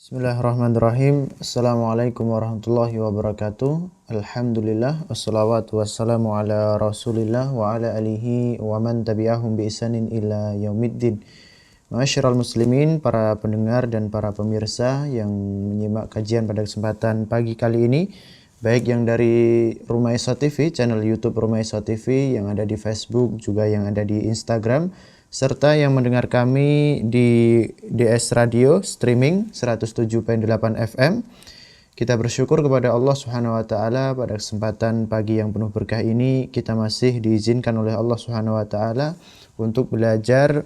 Bismillahirrahmanirrahim. Assalamualaikum warahmatullahi wabarakatuh. Alhamdulillah wassalawatu wassalamu ala Rasulillah wa ala alihi wa man tabi'ahum bi ihsanin ila yaumiddin. Ma'asyiral muslimin, para pendengar dan para pemirsa yang menyimak kajian pada kesempatan pagi kali ini, baik yang dari Rumah Isa TV, channel YouTube Rumah Isa TV, yang ada di Facebook, juga yang ada di Instagram, serta yang mendengar kami di DS Radio streaming 107.8 FM. Kita bersyukur kepada Allah Subhanahu wa taala pada kesempatan pagi yang penuh berkah ini kita masih diizinkan oleh Allah Subhanahu wa taala untuk belajar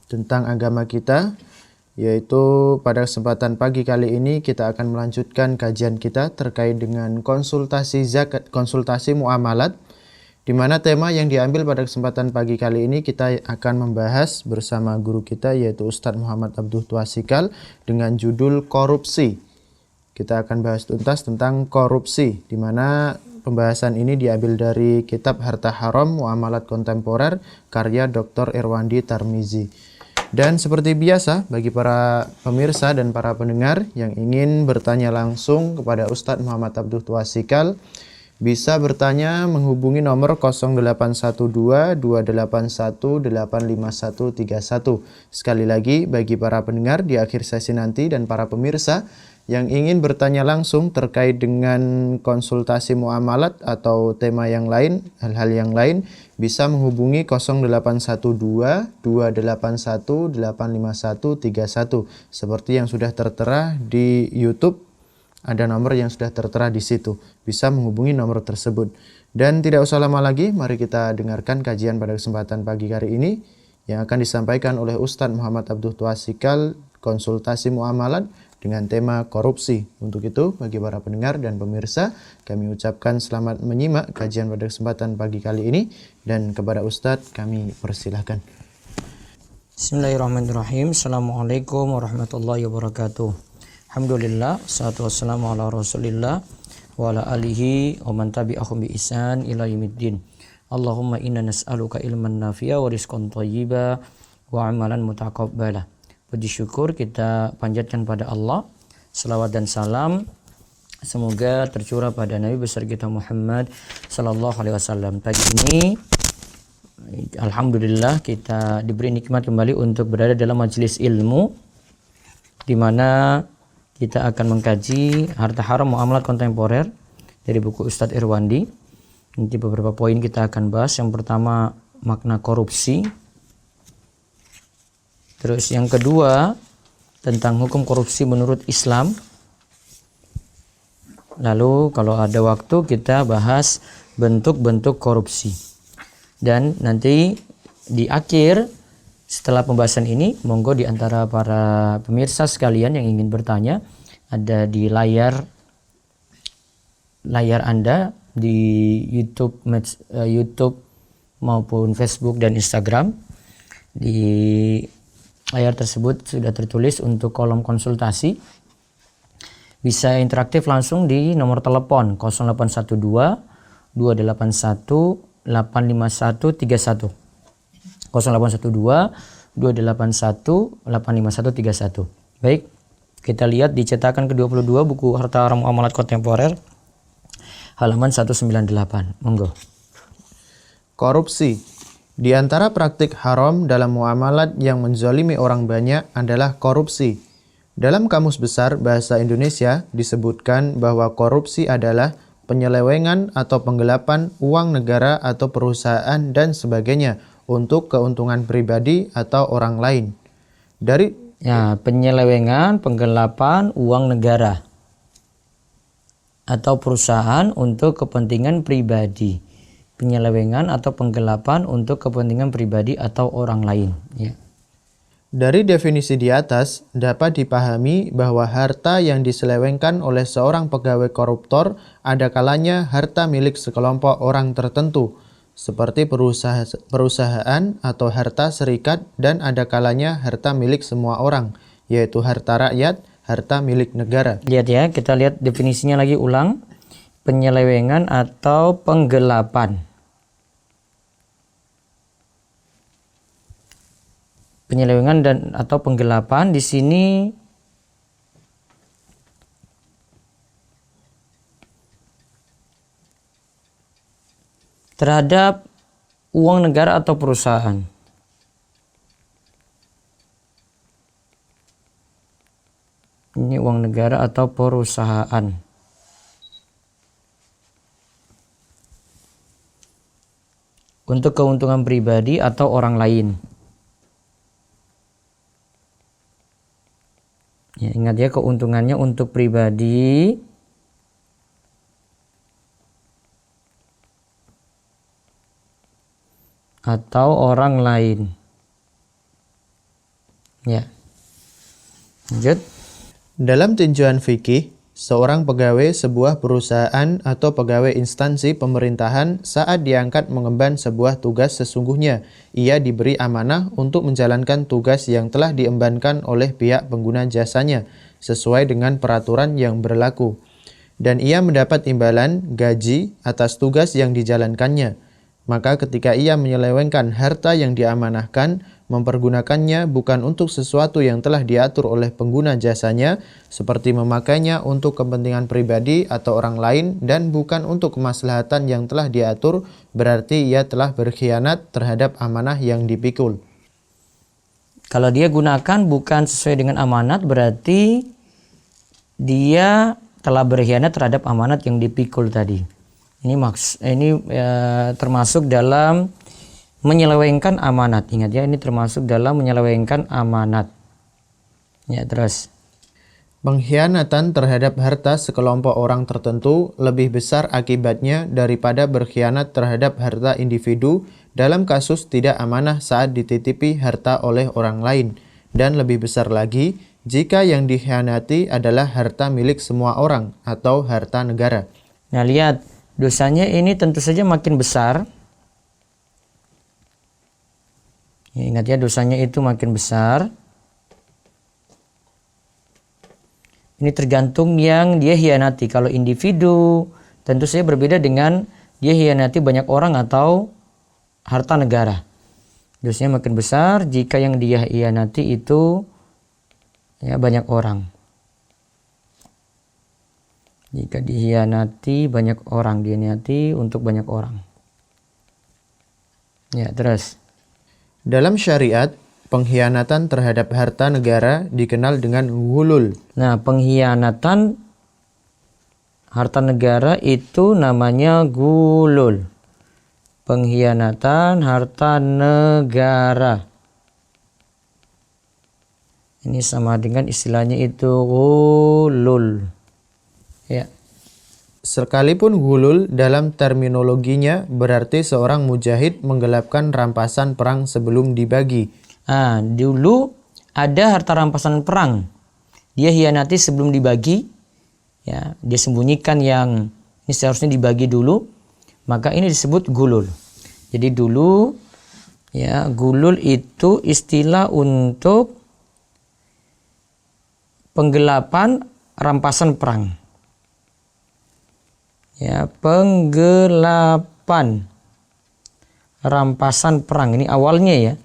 tentang agama kita, yaitu pada kesempatan pagi kali ini kita akan melanjutkan kajian kita terkait dengan konsultasi zakat, konsultasi muamalat, di mana tema yang diambil pada kesempatan pagi kali ini kita akan membahas bersama guru kita, yaitu Ustadz Muhammad Abduh Twasikal, dengan judul korupsi. Kita akan bahas tuntas tentang korupsi, di mana pembahasan ini diambil dari kitab Harta Haram Muamalat Kontemporer karya Dr. Irwandi Tarmizi. Dan seperti biasa, bagi para pemirsa dan para pendengar yang ingin bertanya langsung kepada Ustadz Muhammad Abduh Twasikal, bisa bertanya menghubungi nomor 0812-281-85131. Sekali lagi, bagi para pendengar di akhir sesi nanti dan para pemirsa yang ingin bertanya langsung terkait dengan konsultasi muamalat atau tema yang lain, hal-hal yang lain, bisa menghubungi 0812-281-85131 seperti yang sudah tertera di YouTube. Ada nomor yang sudah tertera di situ. Bisa menghubungi nomor tersebut. Dan tidak usah lama lagi, mari kita dengarkan kajian pada kesempatan pagi hari ini yang akan disampaikan oleh Ustadz Muhammad Abduh Twasikal, konsultasi muamalat dengan tema korupsi. Untuk itu, bagi para pendengar dan pemirsa, kami ucapkan selamat menyimak kajian pada kesempatan pagi kali ini, dan kepada Ustadz kami persilahkan. Bismillahirrahmanirrahim. Assalamualaikum warahmatullahi wabarakatuh. Alhamdulillah, salatu wassalamu ala Rasulillah wa ala alihi wa man tabi'ahum bi ihsan ila yaumiddin. Allahumma inna nas'aluka ilman nafi'a wa rizqan thayyiba wa amalan mutaqabbala. Puji syukur kita panjatkan pada Allah, selawat dan salam semoga tercurah pada Nabi besar kita Muhammad sallallahu alaihi wasallam. Pagi ini alhamdulillah kita diberi nikmat kembali untuk berada dalam majelis ilmu, di mana kita akan mengkaji Harta Haram Muamalat Kontemporer dari buku Ustadz Irwandi. Nanti beberapa poin kita akan bahas. Yang pertama, makna korupsi. Terus yang kedua, tentang hukum korupsi menurut Islam. Lalu kalau ada waktu kita bahas bentuk-bentuk korupsi. Dan nanti di akhir, setelah pembahasan ini, monggo di antara para pemirsa sekalian yang ingin bertanya, ada di layar Anda di YouTube maupun Facebook dan Instagram. Di layar tersebut sudah tertulis untuk kolom konsultasi. Bisa interaktif langsung di nomor telepon 0812 281 85131. 0812-281-85131. Baik, kita lihat di cetakan ke-22 buku Harta Haram Muamalat Kontemporer halaman 198. Monggo. Korupsi. Di antara praktik haram dalam muamalat yang menzalimi orang banyak adalah korupsi. Dalam Kamus Besar Bahasa Indonesia disebutkan bahwa korupsi adalah penyelewengan atau penggelapan uang negara atau perusahaan dan sebagainya untuk keuntungan pribadi atau orang lain. Penyelewengan, penggelapan uang negara atau perusahaan untuk kepentingan pribadi. Penyelewengan atau penggelapan untuk kepentingan pribadi atau orang lain. Ya. Dari definisi di atas dapat dipahami bahwa harta yang diselewengkan oleh seorang pegawai koruptor ada kalanya harta milik sekelompok orang tertentu, seperti perusahaan atau harta serikat, dan ada kalanya harta milik semua orang, yaitu harta rakyat, harta milik negara. Lihat ya, kita lihat definisinya lagi ulang. Penyelewengan atau penggelapan. Penyelewengan dan atau penggelapan di sini terhadap uang negara atau perusahaan. Ini uang negara atau perusahaan. Untuk keuntungan pribadi atau orang lain. Ya, ingat ya, keuntungannya untuk pribadi atau orang lain. Ya. Lanjut. Dalam tinjauan fikih, seorang pegawai sebuah perusahaan atau pegawai instansi pemerintahan saat diangkat mengemban sebuah tugas sesungguhnya ia diberi amanah untuk menjalankan tugas yang telah diembankan oleh pihak pengguna jasanya sesuai dengan peraturan yang berlaku. Dan ia mendapat imbalan gaji atas tugas yang dijalankannya. Maka ketika ia menyelewengkan harta yang diamanahkan, mempergunakannya bukan untuk sesuatu yang telah diatur oleh pengguna jasanya, seperti memakainya untuk kepentingan pribadi atau orang lain, dan bukan untuk kemaslahatan yang telah diatur, berarti ia telah berkhianat terhadap amanah yang dipikul. Kalau dia gunakan bukan sesuai dengan amanat, berarti dia telah berkhianat terhadap amanat yang dipikul tadi. Ini termasuk dalam menyelewengkan amanat. Ingat ya, ini termasuk dalam menyelewengkan amanat. Ya, terus. Pengkhianatan terhadap harta sekelompok orang tertentu lebih besar akibatnya daripada berkhianat terhadap harta individu dalam kasus tidak amanah saat dititipi harta oleh orang lain. Dan lebih besar lagi jika yang dikhianati adalah harta milik semua orang atau harta negara. Nah, lihat, dosanya ini tentu saja makin besar. Ya, ingat ya, dosanya itu makin besar. Ini tergantung yang dia hianati. Kalau individu, tentu saja berbeda dengan dia hianati banyak orang atau harta negara. Dosanya makin besar jika yang dia hianati itu ya banyak orang. Jika dihianati banyak orang, dihianati untuk banyak orang. Ya, terus. Dalam syariat, pengkhianatan terhadap harta negara dikenal dengan ghulul. Nah, pengkhianatan harta negara itu namanya ghulul. Pengkhianatan harta negara. Ini sama dengan istilahnya itu ghulul. Ya. Sekalipun ghulul dalam terminologinya berarti seorang mujahid menggelapkan rampasan perang sebelum dibagi. Dulu ada harta rampasan perang. Dia hianati sebelum dibagi. Ya, dia sembunyikan yang ini seharusnya dibagi dulu. Maka ini disebut ghulul. Jadi dulu ya, ghulul itu istilah untuk penggelapan rampasan perang. Ya, penggelapan rampasan perang ini awalnya ya.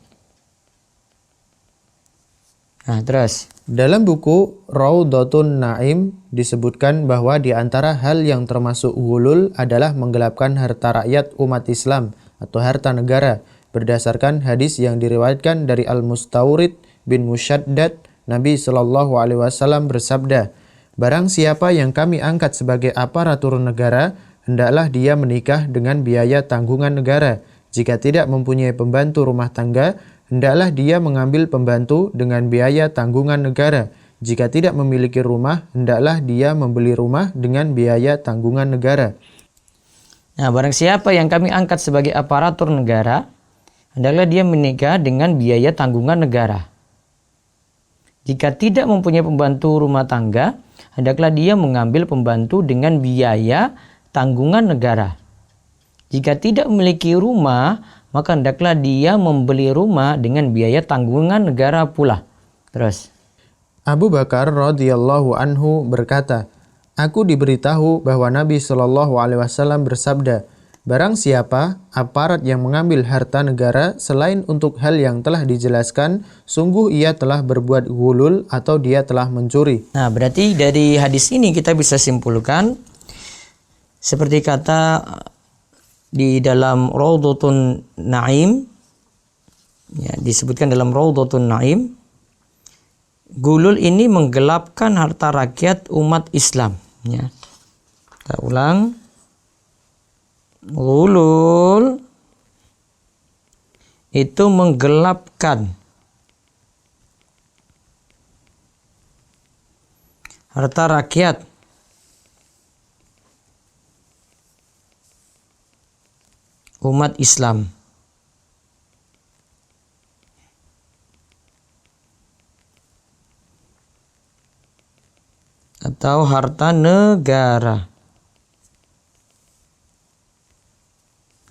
Nah, terus dalam buku Raudhatun Naim disebutkan bahwa di antara hal yang termasuk ghulul adalah menggelapkan harta rakyat umat Islam atau harta negara berdasarkan hadis yang diriwayatkan dari Al-Mustawrid bin Musyaddad. Nabi Shallallahu Alaihi Wasallam bersabda, barang siapa yang kami angkat sebagai aparatur negara, hendaklah dia menikah dengan biaya tanggungan negara. Jika tidak mempunyai pembantu rumah tangga, hendaklah dia mengambil pembantu dengan biaya tanggungan negara. Jika tidak memiliki rumah, hendaklah dia membeli rumah dengan biaya tanggungan negara. Nah, barang siapa yang kami angkat sebagai aparatur negara, hendaklah dia menikah dengan biaya tanggungan negara. Jika tidak mempunyai pembantu rumah tangga, hendaklah dia mengambil pembantu dengan biaya tanggungan negara. Jika tidak memiliki rumah, maka hendaklah dia membeli rumah dengan biaya tanggungan negara pula. Terus. Abu Bakar radhiyallahu anhu berkata, aku diberitahu bahwa Nabi Shallallahu Alaihi Wasallam bersabda, barang siapa aparat yang mengambil harta negara selain untuk hal yang telah dijelaskan, sungguh ia telah berbuat ghulul atau dia telah mencuri. Nah, berarti dari hadis ini kita bisa simpulkan seperti kata di dalam Raudhatun Naim, ya, disebutkan dalam Raudhatun Naim, gulul ini menggelapkan harta rakyat umat Islam. Ya. Kita ulang. Gulul itu menggelapkan harta rakyat umat Islam. Atau harta negara.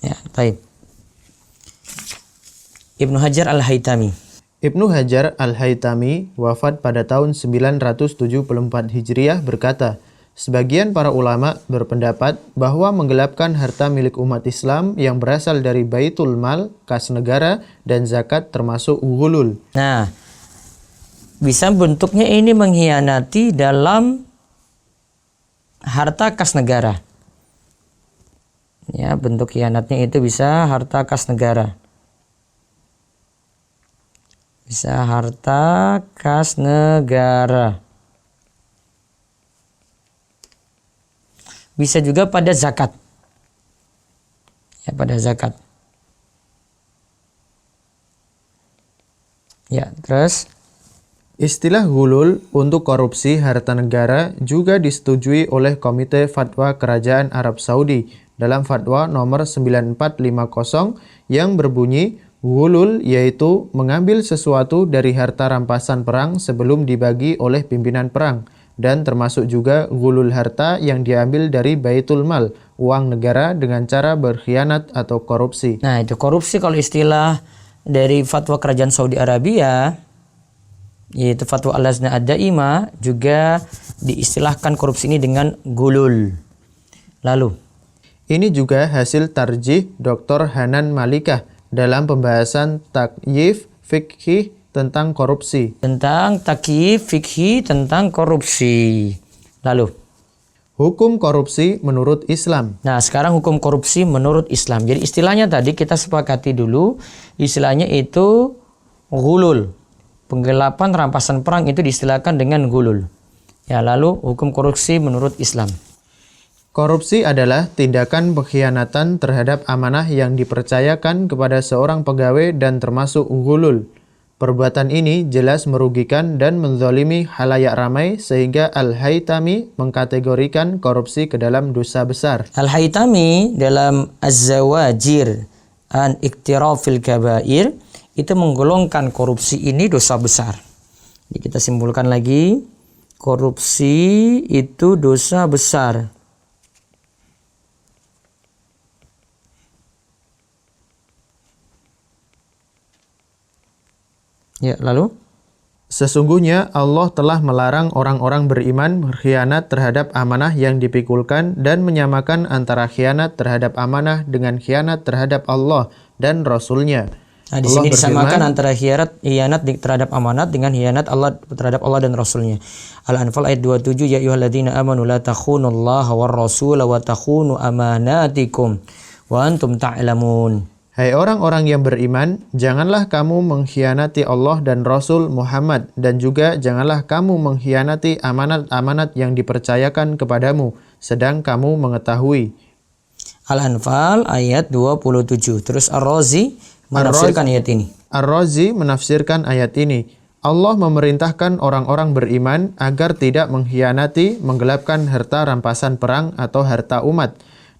Ya, baik. Ibnu Hajar Al-Haytami. Ibnu Hajar Al-Haytami wafat pada tahun 974 Hijriah berkata, sebagian para ulama berpendapat bahwa menggelapkan harta milik umat Islam yang berasal dari Baitul Mal, kas negara, dan zakat termasuk ghulul. Nah, bisa bentuknya ini mengkhianati dalam harta kas negara. Ya, bentuk khianatnya itu bisa harta kas negara. Bisa harta kas negara. Bisa juga pada zakat. Ya, pada zakat. Ya, terus Istilah ghulul untuk korupsi harta negara juga disetujui oleh Komite Fatwa Kerajaan Arab Saudi dalam fatwa nomor 9450 yang berbunyi ghulul yaitu mengambil sesuatu dari harta rampasan perang sebelum dibagi oleh pimpinan perang, dan termasuk juga ghulul harta yang diambil dari Baitul Mal, uang negara, dengan cara berkhianat atau korupsi. Nah, itu korupsi kalau istilah dari fatwa kerajaan Saudi Arabia, yaitu fatwa Al-Lajnah Ad-Daimah, juga diistilahkan korupsi ini dengan gulul. Lalu, ini juga hasil tarjih Dr. Hanan Malikah dalam pembahasan takyif fikih tentang korupsi. Tentang takyif fikih tentang korupsi. Lalu, hukum korupsi menurut Islam. Nah, sekarang hukum korupsi menurut Islam. Jadi istilahnya tadi kita sepakati dulu, istilahnya itu ghulul. Penggelapan rampasan perang itu diistilahkan dengan ghulul. Ya, lalu hukum korupsi menurut Islam. Korupsi adalah tindakan pengkhianatan terhadap amanah yang dipercayakan kepada seorang pegawai dan termasuk ghulul. Perbuatan ini jelas merugikan dan menzalimi halayak ramai sehingga Al-Haytami mengkategorikan korupsi ke dalam dosa besar. Al-Haytami dalam Az-Zawajir an Iktirafil Kabair itu menggolongkan korupsi ini dosa besar. Jadi kita simpulkan lagi, korupsi itu dosa besar. Ya, lalu? Sesungguhnya Allah telah melarang orang-orang beriman berkhianat terhadap amanah yang dipikulkan dan menyamakan antara khianat terhadap amanah dengan khianat terhadap Allah dan Rasul-Nya. Nah, di sini disamakan antara khianat terhadap amanat dengan khianat Allah terhadap Allah dan Rasul-Nya. Al-Anfal ayat 27, ya ayyuhalladzina amanu la takhunullaha war rasul wa takhunu amanatikum wa antum ta'lamun. Hai orang-orang yang beriman, janganlah kamu mengkhianati Allah dan Rasul Muhammad, dan juga janganlah kamu mengkhianati amanat-amanat yang dipercayakan kepadamu, sedang kamu mengetahui. Al-Anfal ayat 27. Terus Ar-Razi menafsirkan ayat ini. Ar-Razi menafsirkan ayat ini. Allah memerintahkan orang-orang beriman agar tidak mengkhianati, menggelapkan harta rampasan perang atau harta umat.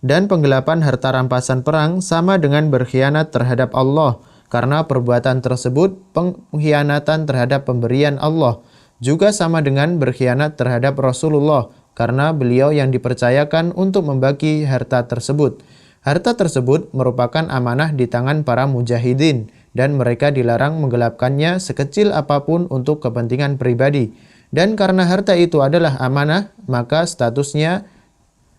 Dan penggelapan harta rampasan perang sama dengan berkhianat terhadap Allah, karena perbuatan tersebut pengkhianatan terhadap pemberian Allah. Juga sama dengan berkhianat terhadap Rasulullah, karena beliau yang dipercayakan untuk membagi harta tersebut. Harta tersebut merupakan amanah di tangan para mujahidin, dan mereka dilarang menggelapkannya sekecil apapun untuk kepentingan pribadi. Dan karena harta itu adalah amanah, maka statusnya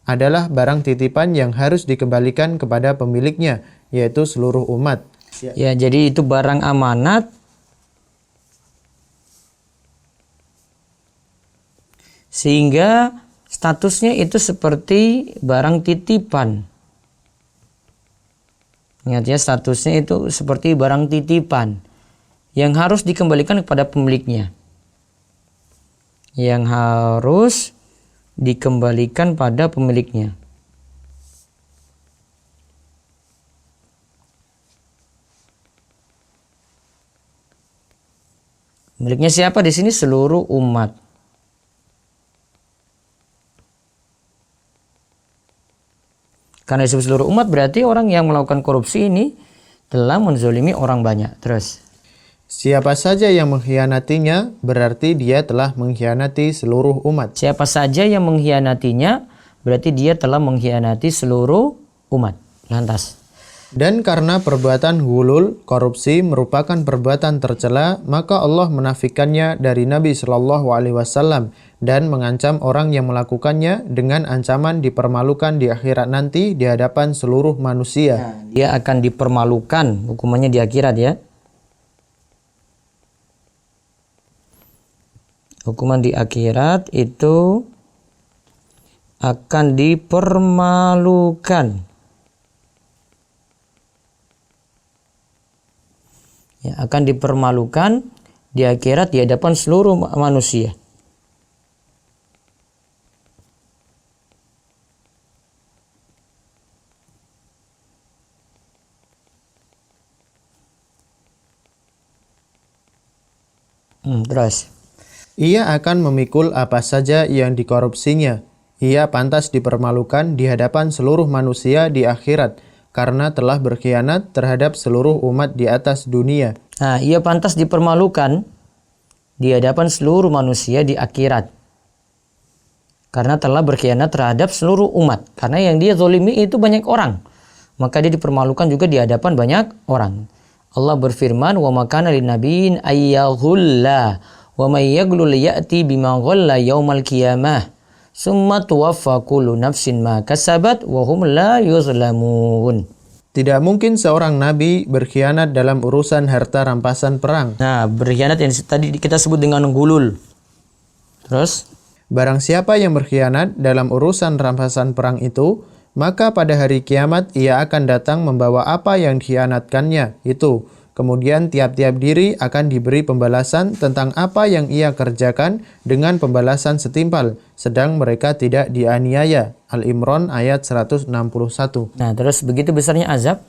adalah barang titipan yang harus dikembalikan kepada pemiliknya, yaitu seluruh umat. Ya, jadi itu barang amanat sehingga statusnya itu seperti barang titipan. Ingat ya, statusnya itu seperti barang titipan yang harus dikembalikan kepada pemiliknya. Yang harus dikembalikan pada pemiliknya. Miliknya siapa di sini? Seluruh umat. Karena disebut seluruh umat berarti orang yang melakukan korupsi ini telah menzolimi orang banyak. Terus. Siapa saja yang mengkhianatinya berarti dia telah mengkhianati seluruh umat. Siapa saja yang mengkhianatinya berarti dia telah mengkhianati seluruh umat. Lantas. Dan karena perbuatan ghulul, korupsi merupakan perbuatan tercela, maka Allah menafikannya dari Nabi Shallallahu Alaihi Wasallam dan mengancam orang yang melakukannya dengan ancaman dipermalukan di akhirat nanti di hadapan seluruh manusia. Dia akan dipermalukan, hukumannya di akhirat ya. Hukuman di akhirat itu akan dipermalukan. Ya, akan dipermalukan di akhirat di hadapan seluruh manusia. Terus. Ia akan memikul apa saja yang dikorupsinya. Ia pantas dipermalukan di hadapan seluruh manusia di akhirat karena telah berkhianat terhadap seluruh umat di atas dunia. Nah, ia pantas dipermalukan di hadapan seluruh manusia di akhirat karena telah berkhianat terhadap seluruh umat. Karena yang dia zolimi itu banyak orang, maka dia dipermalukan juga di hadapan banyak orang. Allah berfirman, wa makana linabiyyin ayyaghulla wa may yaghlul ya'ti bima ghalla yaumal qiyamah summa tuwaffa kullu nafsin ma kasabat wa hum la yuzlamun. Tidak mungkin seorang nabi berkhianat dalam urusan harta rampasan perang. Nah, berkhianat yang tadi kita sebut dengan gulul. Terus, barang siapa yang berkhianat dalam urusan rampasan perang itu, maka pada hari kiamat ia akan datang membawa apa yang dikhianatkannya itu. Kemudian tiap-tiap diri akan diberi pembalasan tentang apa yang ia kerjakan dengan pembalasan setimpal, sedang mereka tidak dianiaya. Al-Imran ayat 161. Nah, terus begitu besarnya azab?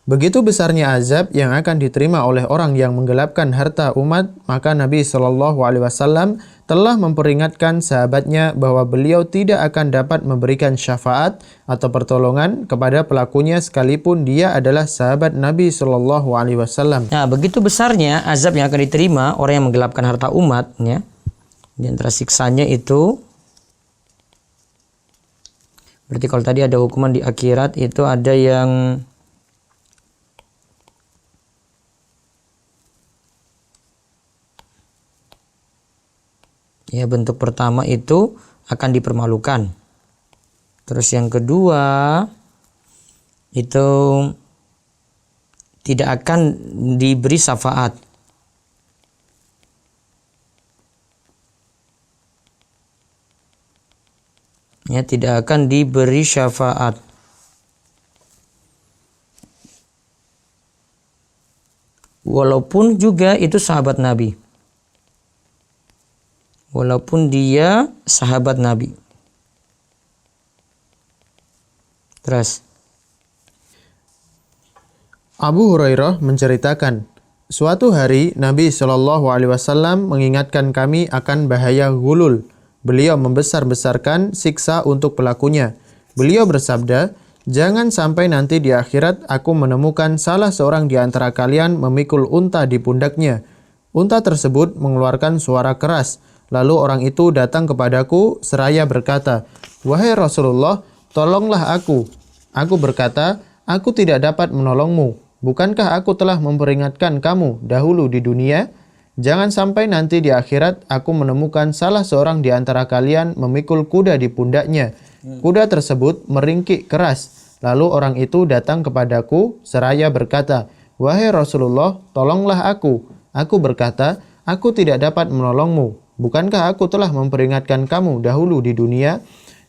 Begitu besarnya azab yang akan diterima oleh orang yang menggelapkan harta umat, maka Nabi Shallallahu Alaihi Wasallam telah memperingatkan sahabatnya bahwa beliau tidak akan dapat memberikan syafaat atau pertolongan kepada pelakunya sekalipun dia adalah sahabat Nabi Shallallahu Alaihi Wasallam. Nah, begitu besarnya azab yang akan diterima orang yang menggelapkan harta umat, ya. Di antara siksanya itu, berarti kalau tadi ada hukuman di akhirat itu ada yang ya, bentuk pertama itu akan dipermalukan. Terus yang kedua itu tidak akan diberi syafaat. Ya, tidak akan diberi syafaat. Walaupun juga itu sahabat Nabi. Walaupun dia sahabat Nabi. Terus. Abu Hurairah menceritakan, suatu hari Nabi Shallallahu Alaihi Wasallam mengingatkan kami akan bahaya ghulul. Beliau membesar-besarkan siksa untuk pelakunya. Beliau bersabda, jangan sampai nanti di akhirat aku menemukan salah seorang di antara kalian memikul unta di pundaknya. Unta tersebut mengeluarkan suara keras. Lalu orang itu datang kepadaku seraya berkata, wahai Rasulullah, tolonglah aku. Aku berkata, aku tidak dapat menolongmu. Bukankah aku telah memperingatkan kamu dahulu di dunia? Jangan sampai nanti di akhirat aku menemukan salah seorang di antara kalian memikul kuda di pundaknya. Kuda tersebut meringkik keras. Lalu orang itu datang kepadaku seraya berkata, wahai Rasulullah, tolonglah aku. Aku berkata, aku tidak dapat menolongmu. Bukankah aku telah memperingatkan kamu dahulu di dunia?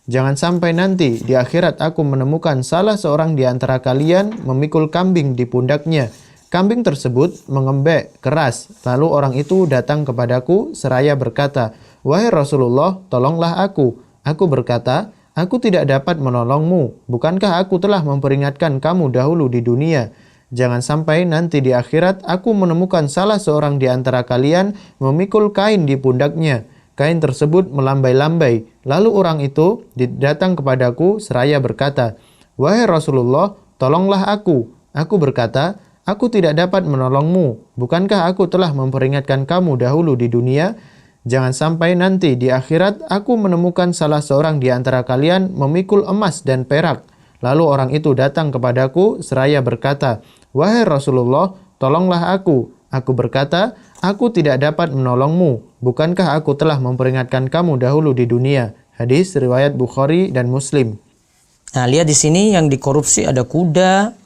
Jangan sampai nanti di akhirat aku menemukan salah seorang di antara kalian memikul kambing di pundaknya. Kambing tersebut mengembek keras. Lalu orang itu datang kepadaku seraya berkata, "Wahai Rasulullah, tolonglah aku." Aku berkata, "Aku tidak dapat menolongmu. Bukankah aku telah memperingatkan kamu dahulu di dunia? Jangan sampai nanti di akhirat aku menemukan salah seorang di antara kalian memikul kain di pundaknya. Kain tersebut melambai-lambai. Lalu orang itu datang kepadaku seraya berkata, "Wahai Rasulullah, tolonglah aku." Aku berkata, "Aku tidak dapat menolongmu. Bukankah aku telah memperingatkan kamu dahulu di dunia? Jangan sampai nanti di akhirat aku menemukan salah seorang di antara kalian memikul emas dan perak." Lalu orang itu datang kepadaku seraya berkata, "Wahai Rasulullah, tolonglah aku." Aku berkata, "Aku tidak dapat menolongmu. Bukankah aku telah memperingatkan kamu dahulu di dunia?" Hadis riwayat Bukhari dan Muslim. Nah, lihat di sini yang dikorupsi ada kuda,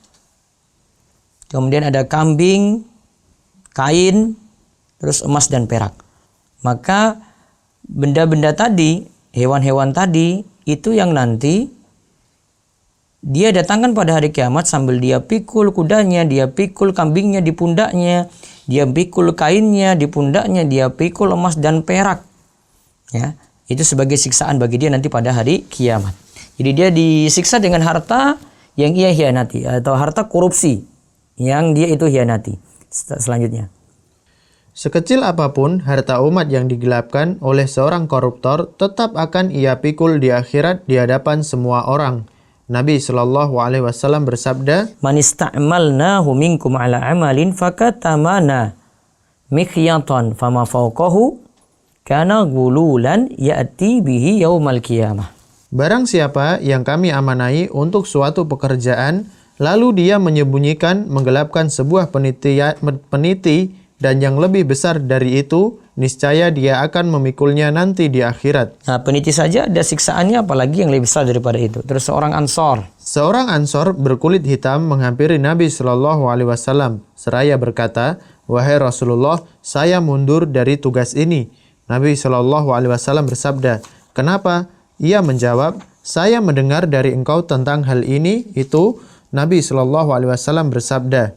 kemudian ada kambing, kain, terus emas dan perak. Maka benda-benda tadi, hewan-hewan tadi, itu yang nanti dia datangkan pada hari kiamat sambil dia pikul kudanya, dia pikul kambingnya di pundaknya, dia pikul kainnya di pundaknya, dia pikul emas dan perak. Ya, itu sebagai siksaan bagi dia nanti pada hari kiamat. Jadi dia disiksa dengan harta yang ia hianati atau harta korupsi yang dia itu hianati. Selanjutnya. Sekecil apapun harta umat yang digelapkan oleh seorang koruptor tetap akan ia pikul di akhirat di hadapan semua orang. Nabi Shallallahu Alaihi Wasallam bersabda, "Man ista'malnahu minkum ala amalin fakatamana mikhyatan fama fawqahu kana gululan ya'ti bihi yaumal qiyamah." Barang siapa yang kami amanai untuk suatu pekerjaan, lalu dia menyembunyikan, menggelapkan sebuah peniti dan yang lebih besar dari itu, niscaya dia akan memikulnya nanti di akhirat. Nah, peniti saja ada siksaannya, apalagi yang lebih besar daripada itu. Terus seorang Ansor. Seorang Ansor berkulit hitam menghampiri Nabi Shallallahu Alaihi Wasallam seraya berkata, "Wahai Rasulullah, saya mundur dari tugas ini." Nabi Shallallahu Alaihi Wasallam bersabda, "Kenapa?" Ia menjawab, "Saya mendengar dari engkau tentang hal ini." Itu Nabi Shallallahu Alaihi Wasallam bersabda,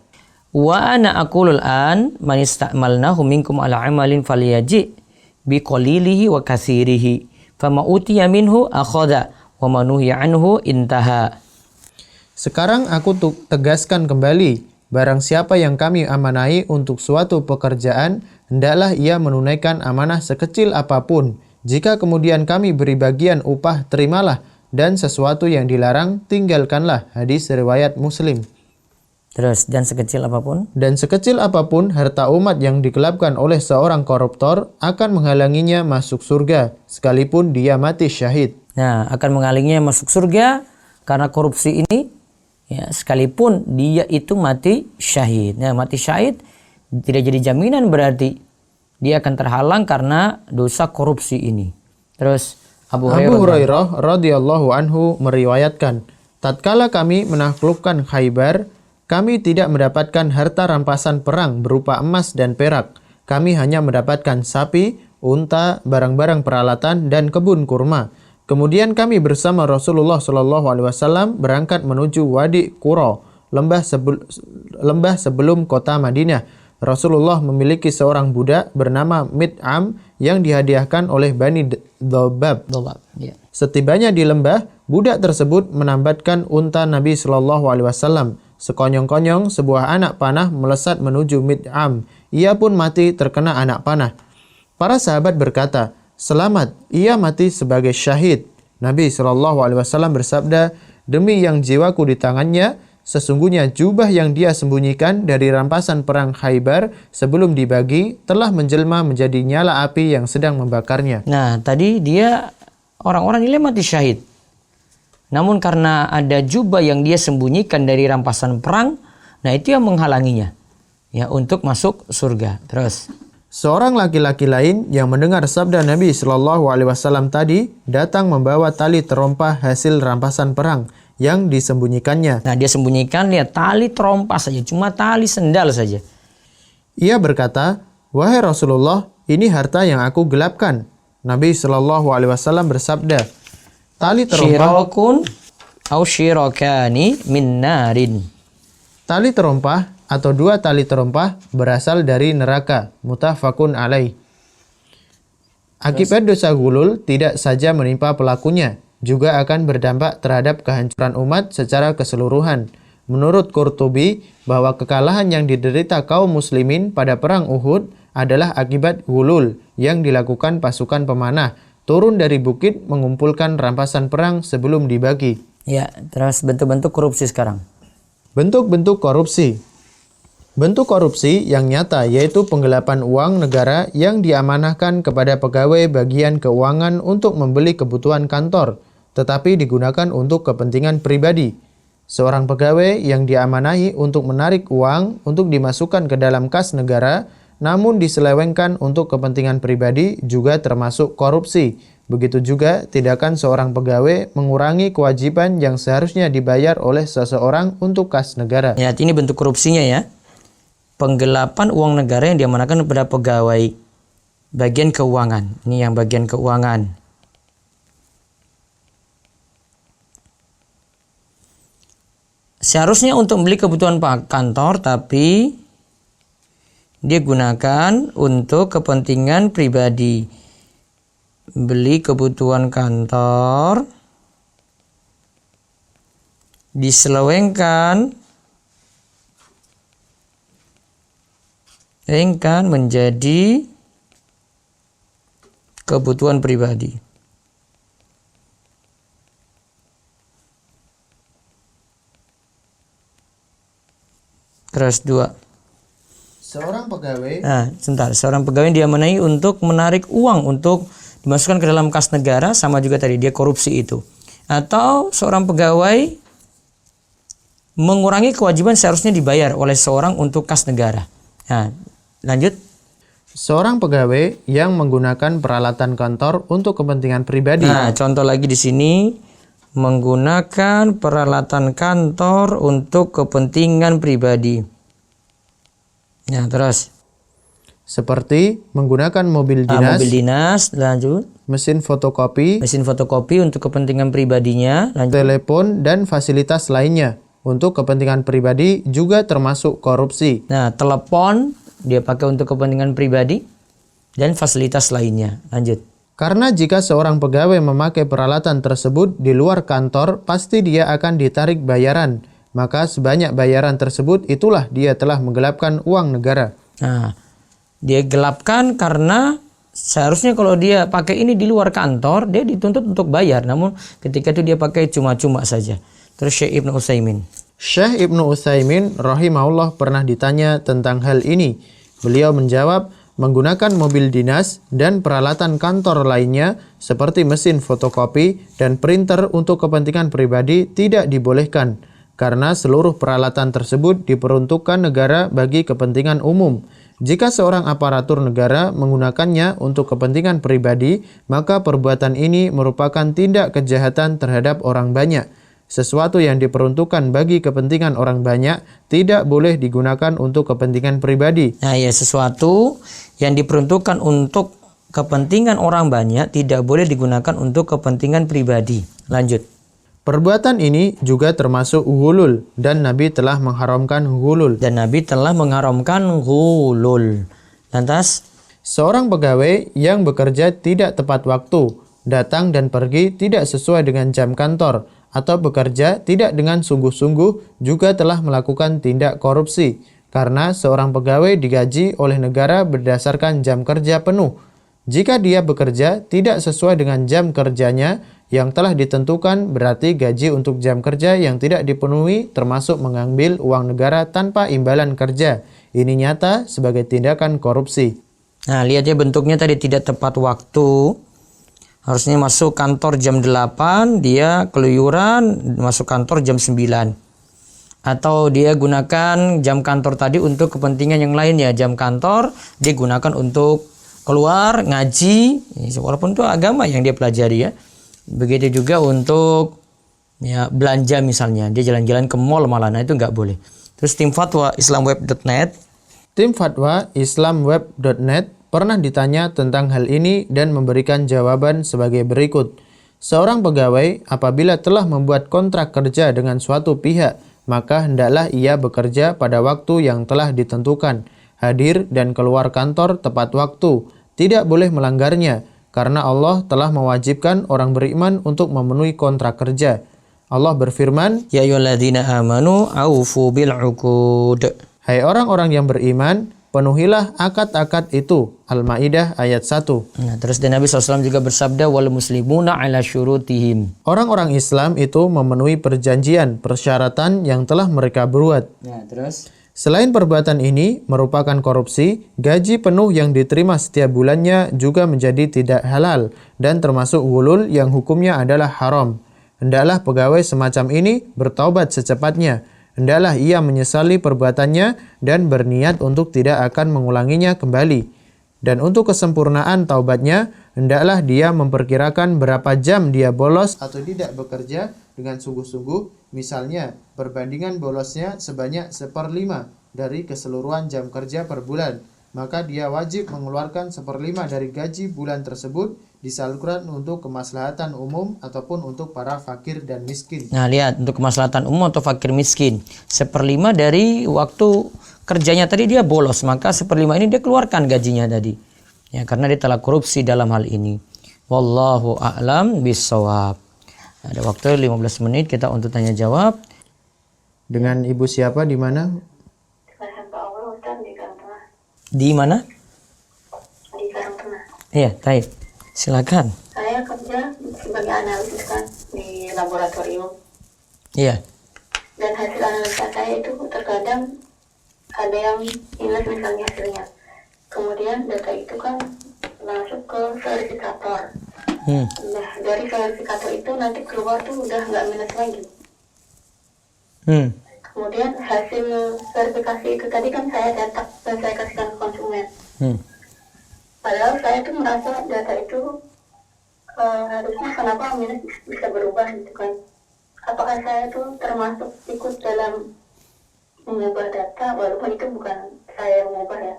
"Wa ana aqulul an man ista'malnahu minkum ala amalin falyaji bi qalilihi wa katsirihi fama utiya minhu akhadha wa man nuhiya anhu intaha." Sekarang aku tegaskan kembali, barang siapa yang kami amanai untuk suatu pekerjaan, hendaklah ia menunaikan amanah sekecil apapun. Jika kemudian kami beri bagian upah, terimalah, dan sesuatu yang dilarang, tinggalkanlah. Hadis riwayat Muslim. Terus, dan sekecil apapun? Dan sekecil apapun harta umat yang digelapkan oleh seorang koruptor akan menghalanginya masuk surga, sekalipun dia mati syahid. Nah, akan menghalanginya masuk surga karena korupsi ini, ya, sekalipun dia itu mati syahid. Nah, mati syahid tidak jadi jaminan berarti dia akan terhalang karena dosa korupsi ini. Terus, Abu Hurairah radhiyallahu anhu meriwayatkan, tatkala kami menaklukkan Khaybar, kami tidak mendapatkan harta rampasan perang berupa emas dan perak. Kami hanya mendapatkan sapi, unta, barang-barang peralatan, dan kebun kurma. Kemudian kami bersama Rasulullah Shallallahu Alaihi Wasallam berangkat menuju Wadi Qura, lembah sebelum kota Madinah. Rasulullah memiliki seorang budak bernama Mid'am yang dihadiahkan oleh Bani Dhobab. Ya. Setibanya di lembah, budak tersebut menambatkan unta Nabi Shallallahu Alaihi Wasallam. Sekonyong-konyong sebuah anak panah melesat menuju Mid'am. Ia pun mati terkena anak panah. Para sahabat berkata, "Selamat, ia mati sebagai syahid." Nabi Shallallahu Alaihi Wasallam bersabda, "Demi yang jiwaku di tangannya, sesungguhnya jubah yang dia sembunyikan dari rampasan perang Khaybar sebelum dibagi telah menjelma menjadi nyala api yang sedang membakarnya." Nah, tadi dia orang-orang nilai mati syahid. Namun karena ada jubah yang dia sembunyikan dari rampasan perang, nah itu yang menghalanginya ya untuk masuk surga. Terus, seorang laki-laki lain yang mendengar sabda Nabi Shallallahu Alaihi Wasallam tadi datang membawa tali terompah hasil rampasan perang yang disembunyikannya. Nah, dia sembunyikan lihat tali terompah saja, cuma tali sendal saja. Ia berkata, "Wahai Rasulullah, ini harta yang aku gelapkan." Nabi Shallallahu Alaihi Wasallam bersabda, Tali terompah, Syirakun au syirakani min narin. tali terompah atau dua tali terompah berasal dari neraka. Muttafaqun alaih. Akibat dosa gulul tidak saja menimpa pelakunya, juga akan berdampak terhadap kehancuran umat secara keseluruhan. Menurut Qurtubi, bahwa kekalahan yang diderita kaum muslimin pada perang Uhud adalah akibat gulul yang dilakukan pasukan pemanah, turun dari bukit mengumpulkan rampasan perang sebelum dibagi. Ya, terus bentuk-bentuk korupsi sekarang. Bentuk-bentuk korupsi. Bentuk korupsi yang nyata yaitu penggelapan uang negara yang diamanahkan kepada pegawai bagian keuangan untuk membeli kebutuhan kantor, tetapi digunakan untuk kepentingan pribadi. Seorang pegawai yang diamanahi untuk menarik uang untuk dimasukkan ke dalam kas negara, namun diselewengkan untuk kepentingan pribadi juga termasuk korupsi. Begitu juga tindakan seorang pegawai mengurangi kewajiban yang seharusnya dibayar oleh seseorang untuk kas negara. Ya, ini bentuk korupsinya ya. Penggelapan uang negara yang diamanahkan kepada pegawai bagian keuangan. Ini yang bagian keuangan. Seharusnya untuk membeli kebutuhan kantor, tapi dia gunakan untuk kepentingan pribadi. Beli kebutuhan kantor, diselewengkan menjadi kebutuhan pribadi. Terus 2. Seorang pegawai Seorang pegawai diamanai untuk menarik uang untuk dimasukkan ke dalam kas negara, sama juga tadi dia korupsi itu. Atau seorang pegawai mengurangi kewajiban seharusnya dibayar oleh seorang untuk kas negara. Nah, lanjut. Seorang pegawai yang menggunakan peralatan kantor untuk kepentingan pribadi. Nah, contoh lagi di sini, menggunakan peralatan kantor untuk kepentingan pribadi. Nah, terus. Seperti menggunakan mobil dinas, lanjut. mesin fotokopi untuk kepentingan pribadinya, lanjut. Telepon dan fasilitas lainnya untuk kepentingan pribadi juga termasuk korupsi. Nah, telepon dia pakai untuk kepentingan pribadi dan fasilitas lainnya. Lanjut. Karena jika seorang pegawai memakai peralatan tersebut di luar kantor, pasti dia akan ditarik bayaran. Maka sebanyak bayaran tersebut itulah dia telah menggelapkan uang negara. Nah, dia gelapkan karena seharusnya kalau dia pakai ini di luar kantor, dia dituntut untuk bayar. Namun ketika itu dia pakai cuma-cuma saja. Terus Syekh Ibnu Utsaimin. Syekh Ibnu Utsaimin rahimahullah pernah ditanya tentang hal ini. Beliau menjawab, menggunakan mobil dinas dan peralatan kantor lainnya seperti mesin fotokopi dan printer untuk kepentingan pribadi tidak dibolehkan karena seluruh peralatan tersebut diperuntukkan negara bagi kepentingan umum. Jika seorang aparatur negara menggunakannya untuk kepentingan pribadi, maka perbuatan ini merupakan tindak kejahatan terhadap orang banyak. Sesuatu yang diperuntukkan bagi kepentingan orang banyak tidak boleh digunakan untuk kepentingan pribadi. Nah, ya, sesuatu yang diperuntukkan untuk kepentingan orang banyak tidak boleh digunakan untuk kepentingan pribadi. Lanjut. Perbuatan ini juga termasuk ghulul dan Nabi telah mengharamkan ghulul. Lantas, seorang pegawai yang bekerja tidak tepat waktu, datang dan pergi tidak sesuai dengan jam kantor, atau bekerja tidak dengan sungguh-sungguh juga telah melakukan tindak korupsi karena seorang pegawai digaji oleh negara berdasarkan jam kerja penuh. Jika dia bekerja tidak sesuai dengan jam kerjanya yang telah ditentukan, berarti gaji untuk jam kerja yang tidak dipenuhi termasuk mengambil uang negara tanpa imbalan kerja. Ini nyata sebagai tindakan korupsi. Nah, lihat ya, bentuknya tadi tidak tepat waktu. Harusnya masuk kantor jam 8, dia keluyuran masuk kantor jam 9. Atau dia gunakan jam kantor tadi untuk kepentingan yang lainnya. Jam kantor dia gunakan untuk keluar, ngaji, walaupun itu agama yang dia pelajari ya. Begitu juga untuk ya belanja misalnya. Dia jalan-jalan ke mall malah, nah itu nggak boleh. Terus tim fatwa islamweb.net. Tim fatwa islamweb.net pernah ditanya tentang hal ini dan memberikan jawaban sebagai berikut. Seorang pegawai apabila telah membuat kontrak kerja dengan suatu pihak, maka hendaklah ia bekerja pada waktu yang telah ditentukan, hadir dan keluar kantor tepat waktu, tidak boleh melanggarnya, karena Allah telah mewajibkan orang beriman untuk memenuhi kontrak kerja. Allah berfirman, Ya ayyuhalladzina amanu aufu bil uqud. hai orang-orang yang beriman, penuhilah akad-akad itu. Al-Maidah ayat 1. Nah, terus dan Nabi SAW juga bersabda, wal muslimuna ala syurutihim. Orang-orang Islam itu memenuhi perjanjian, persyaratan yang telah mereka buat. Nah, terus Selain perbuatan ini merupakan korupsi, gaji penuh yang diterima setiap bulannya juga menjadi tidak halal dan termasuk wulul yang hukumnya adalah haram. Hendaklah pegawai semacam ini bertaubat secepatnya. Hendaklah ia menyesali perbuatannya dan berniat untuk tidak akan mengulanginya kembali. Dan untuk kesempurnaan taubatnya, hendaklah dia memperkirakan berapa jam dia bolos atau tidak bekerja dengan sungguh-sungguh. Misalnya, perbandingan bolosnya sebanyak 1/5 dari keseluruhan jam kerja per bulan. Maka dia wajib mengeluarkan 1/5 dari gaji bulan tersebut disalurkan untuk kemaslahatan umum ataupun untuk para fakir dan miskin. Nah, lihat, untuk kemaslahatan umum atau fakir miskin, 1/5 dari waktu kerjanya tadi dia bolos, maka 1/5 ini dia keluarkan gajinya tadi. Ya, karena dia telah korupsi dalam hal ini. Wallahu a'lam bishawab. Ada waktu 15 menit kita untuk tanya jawab. Dengan ibu siapa di mana? Di mana? Di Karangtengah. Iya, baik. Silakan. Saya kerja sebagai analisis kan di laboratorium. Iya. Dan hasil analisa saya itu terkadang ada yang minus misalnya hasilnya. Kemudian data itu kan masuk ke verifikator. Nah, dari verifikator itu nanti keluar tuh udah nggak minus lagi. Kemudian hasil verifikasi itu tadi kan saya cetak dan saya kasihkan ke konsumen. Padahal saya tuh merasa data itu harusnya kenapa minus bisa berubah gitu kan. Apakah saya tuh termasuk ikut dalam mengubah data walaupun itu bukan saya yang mengubah ya.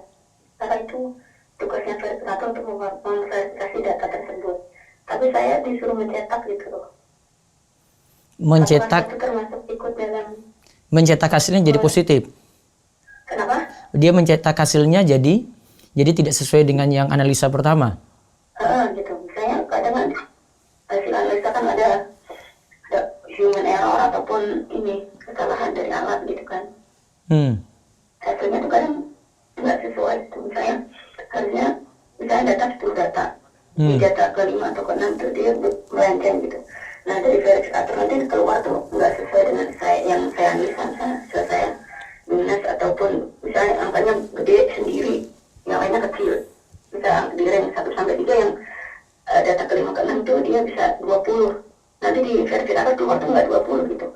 Karena itu tugasnya verifikator untuk memverifikasi data tersebut. Tapi saya disuruh mencetak gitu loh. Mencetak, apakah itu termasuk ikut dalam mencetak hasilnya jadi positif. kenapa? Dia mencetak hasilnya jadi tidak sesuai dengan yang analisa pertama. Gitu. Misalnya kadang kan hasil analisa kan ada human error ataupun ini kesalahan dari alat gitu kan. Hasilnya tuh kadang nggak sesuai gitu. Misalnya harusnya data 10 data. Di data ke-5 atau ke-6 tuh dia melenceng gitu. Nah dari verifikator nanti keluar tuh nggak sesuai dengan yang saya analisa, misalnya saya minus ataupun misalnya angkanya gede sendiri, yang lainnya kecil. Misalnya di rank 1 sampai 3 yang data ke-5 ke-6 tuh dia bisa 20. Nanti di verifikator keluar tuh nggak 20 gitu.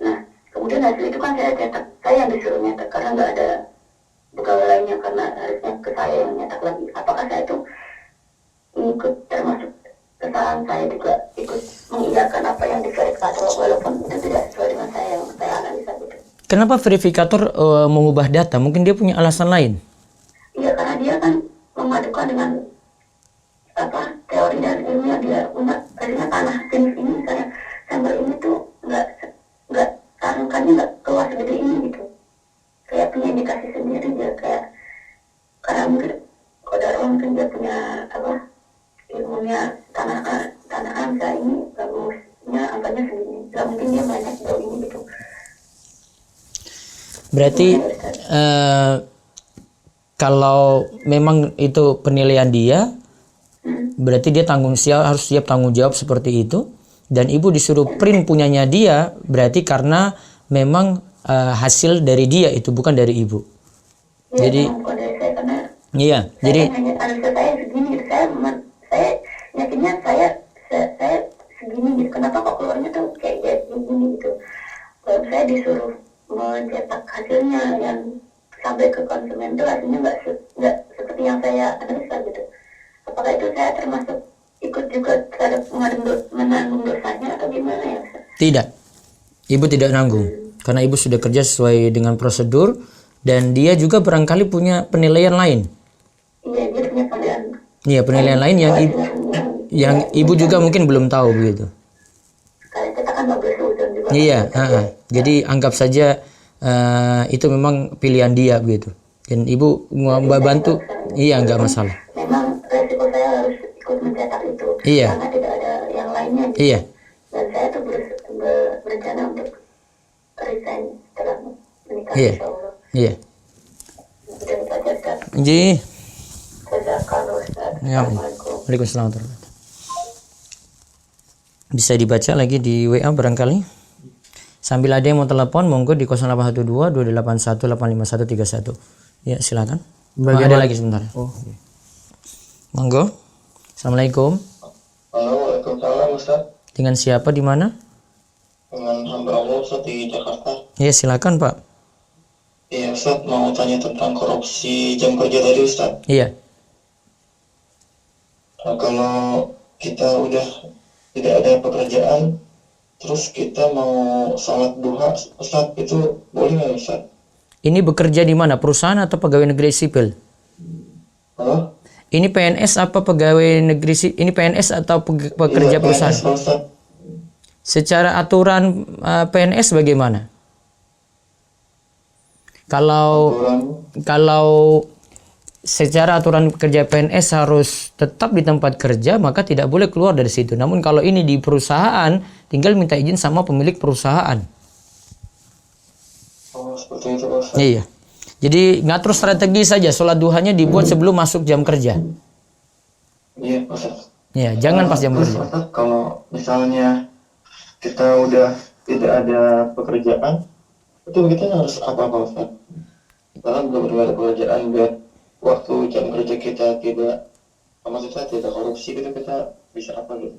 Nah kemudian hasil itu kan saya cetak, saya yang disuruh nyetak karena nggak ada pegawai lainnya, karena harusnya ke saya yang nyetak lagi. Apakah saya itu ikut termasuk kesalahan saya juga ikut mengiyakan apa yang di verifikator walaupun itu tidak sesuai dengan saya yang saya analisa gitu. Kenapa verifikator mengubah data? Mungkin dia punya alasan lain. Iya, karena dia kan memadukan dengan teori dan ilmiah. Dia punya tanah jenis ini, misalnya sampel ini tuh nggak tarungkannya nggak keluar segede ini gitu. Kayak punya indikasi sendiri dia, kayak karena mungkin Qadarullah mungkin dia punya ilmunya tanah angsa ini bagusnya angkanya segini. Nggak mungkin dia banyak jauh ini gitu. Berarti kalau memang itu penilaian dia, berarti dia harus siap tanggung jawab seperti itu. Dan ibu disuruh print punyanya dia, berarti karena memang hasil dari dia itu bukan dari ibu. Ya, jadi bukan dari saya, karena iya, jadi hanya analisa saya segini gitu. Saya yakinnya saya segini gitu. Kenapa kok keluarnya tuh kayak gini gitu. Kalau saya disuruh mencetak hasilnya yang sampai ke konsumen itu hasilnya nggak seperti yang saya analisa gitu. Apakah itu saya termasuk ikut juga terhadap menanggung dosanya atau gimana ya? tidak. Ibu tidak nanggung karena ibu sudah kerja sesuai dengan prosedur dan dia juga barangkali punya penilaian lain. Iya, dia punya penilaian. Iya, penilaian lain yang ibu Yang ibu juga mungkin belum tahu begitu. Karena kita kan 15 suzon juga. Iya, jadi anggap saja itu memang pilihan dia begitu. Dan ibu mau mbak bantu, iya nggak masalah. Memang resiko saya harus ikut mencetak itu. Iya. Karena tidak ada yang lainnya. Iya, Dan saya tuh berencana untuk resign setelah menikah, Iya. insya Allah. iya. Udah itu aja, Ustaz. Ji, Jazakallah, Ustaz. ya. Assalamualaikum. Waalaikumsalam warahmatullahi wabarakatuh. Bisa dibaca lagi di WA barangkali. Sambil ada yang mau telepon, monggo di 0812 281 85131. Ya, silakan. Ada lagi sebentar. Oh. Monggo. Assalamualaikum. Halo, Waalaikumsalam Ustaz. Dengan siapa di mana? Dengan hamba Allah Ustaz di Jakarta. Ya, silakan, Pak. Iya Ustaz, mau tanya tentang korupsi jam kerja tadi Ustaz. Iya. Nah, kalau kita udah tidak ada pekerjaan, terus kita mau sholat duha Ustaz, itu boleh nggak Ustaz? Ini bekerja di mana? Perusahaan atau pegawai negeri sipil? Halo? Ini PNS apa pegawai negeri ini PNS atau pekerja Iya, perusahaan? PNS, Ustaz. Secara aturan PNS bagaimana? Kalau secara aturan kerja PNS harus tetap di tempat kerja, maka tidak boleh keluar dari situ. Namun kalau ini di perusahaan, tinggal minta izin sama pemilik perusahaan. Oh, seperti itu Ustaz. Iya. Jadi ngatur strategi saja, sholat duhanya dibuat sebelum masuk jam kerja. Iya Ustaz. Ya, jangan pas jam Terus, kerja. Ustaz, kalau misalnya kita udah tidak ada pekerjaan, itu kita harus apa Ustaz? Karena belum ada pekerjaan, biar waktu jam kerja kita tidak, maksudnya tidak korupsi gitu, kita bisa apa gitu?